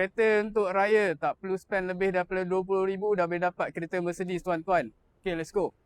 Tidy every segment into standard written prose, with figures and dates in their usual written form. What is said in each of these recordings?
Kereta untuk raya tak perlu spend lebih daripada 20,000 dah boleh dapat kereta Mercedes tuan-tuan. Okay, let's go.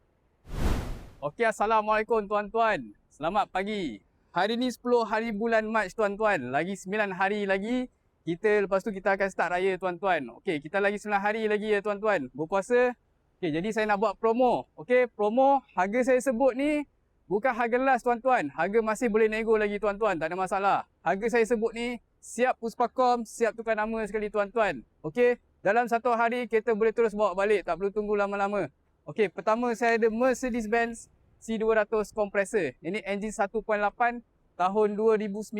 Okay, Assalamualaikum tuan-tuan. Selamat pagi. Hari ni 10 hari bulan Mac tuan-tuan. Lagi 9 hari lagi. Lepas tu kita akan start raya tuan-tuan. Okay, kita lagi 9 hari lagi ya tuan-tuan. Berpuasa. Okay, jadi saya nak buat promo. Okay, promo harga saya sebut ni bukan harga last tuan-tuan. Harga masih boleh nego lagi tuan-tuan. Tak ada masalah. Harga saya sebut ni siap Puspakom, siap tukar nama sekali tuan-tuan. Okey, dalam satu hari kita boleh terus bawa balik, tak perlu tunggu lama-lama. Okey, pertama saya ada Mercedes-Benz C200 kompresor. Ini enjin 1.8 tahun 2009.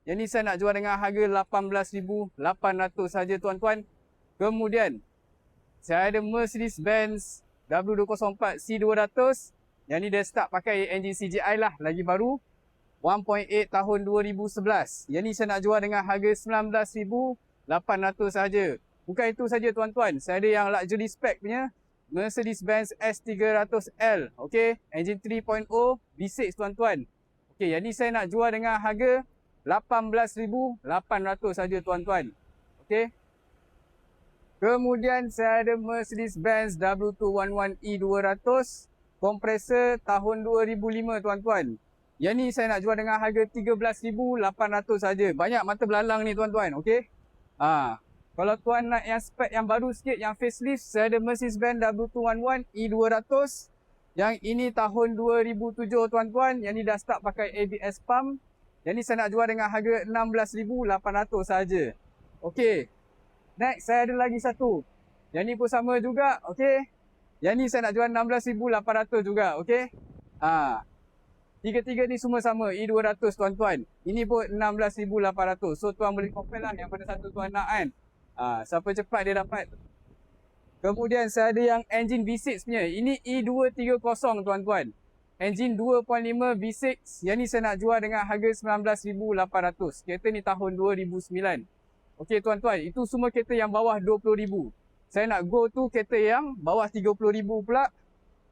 Yang ni saya nak jual dengan harga 18,800 saja tuan-tuan. Kemudian saya ada Mercedes-Benz W204 C200. Yang ni dia start pakai enjin CGI lah, lagi baru. 1.8 tahun 2011. Yang ni saya nak jual dengan harga 19,800 saja. Bukan itu saja tuan-tuan. Saya ada yang luxury spec punya Mercedes-Benz S300L. Okey, engine 3.0 V6 tuan-tuan. Okey, yang ni saya nak jual dengan harga 18,800 saja tuan-tuan. Okey. Kemudian saya ada Mercedes-Benz W211 E200 kompresor tahun 2005 tuan-tuan. Yang ni saya nak jual dengan harga 13,800 saja. Banyak mata belalang ni tuan-tuan, okey? Kalau tuan nak yang spek yang baru sikit, yang facelift, saya ada Mercedes-Benz W211 E200. Yang ini tahun 2007 tuan-tuan. Yang ni dah start pakai ABS pump. Yang ni saya nak jual dengan harga 16,800 saja. Okey. Next, saya ada lagi satu. Yang ni pun sama juga, okey? Yang ni saya nak jual 16,800 juga, okey? Tiga-tiga ni semua sama, E200 tuan-tuan. Ini pun 16,800. So tuan boleh compare lah yang mana satu tuan nak kan. Siapa cepat dia dapat. Kemudian saya ada yang engine V6 punya. Ini E230 tuan-tuan. Engine 2.5 V6. Yang ni saya nak jual dengan harga 19,800. Kereta ni tahun 2009. Okey tuan-tuan, itu semua kereta yang bawah 20,000. Saya nak go tu kereta yang bawah 30,000 pula.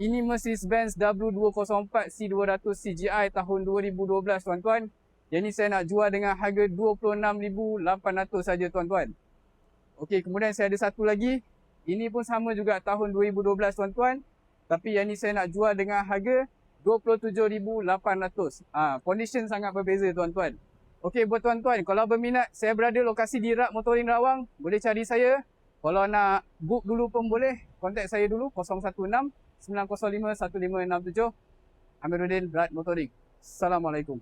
Ini Mercedes-Benz W204 C200 CGI tahun 2012 tuan-tuan. Yang ni saya nak jual dengan harga 26,800 saja tuan-tuan. Okey, kemudian saya ada satu lagi. Ini pun sama juga tahun 2012 tuan-tuan. Tapi yang ni saya nak jual dengan harga 27,800. Condition sangat berbeza tuan-tuan. Okey, buat tuan-tuan, kalau berminat, saya berada lokasi di Rak Motoring Rawang. Boleh cari saya. Kalau nak book dulu pun boleh. Kontak saya dulu 016 905 1567. Amiruddin, Rak Motoring. Assalamualaikum.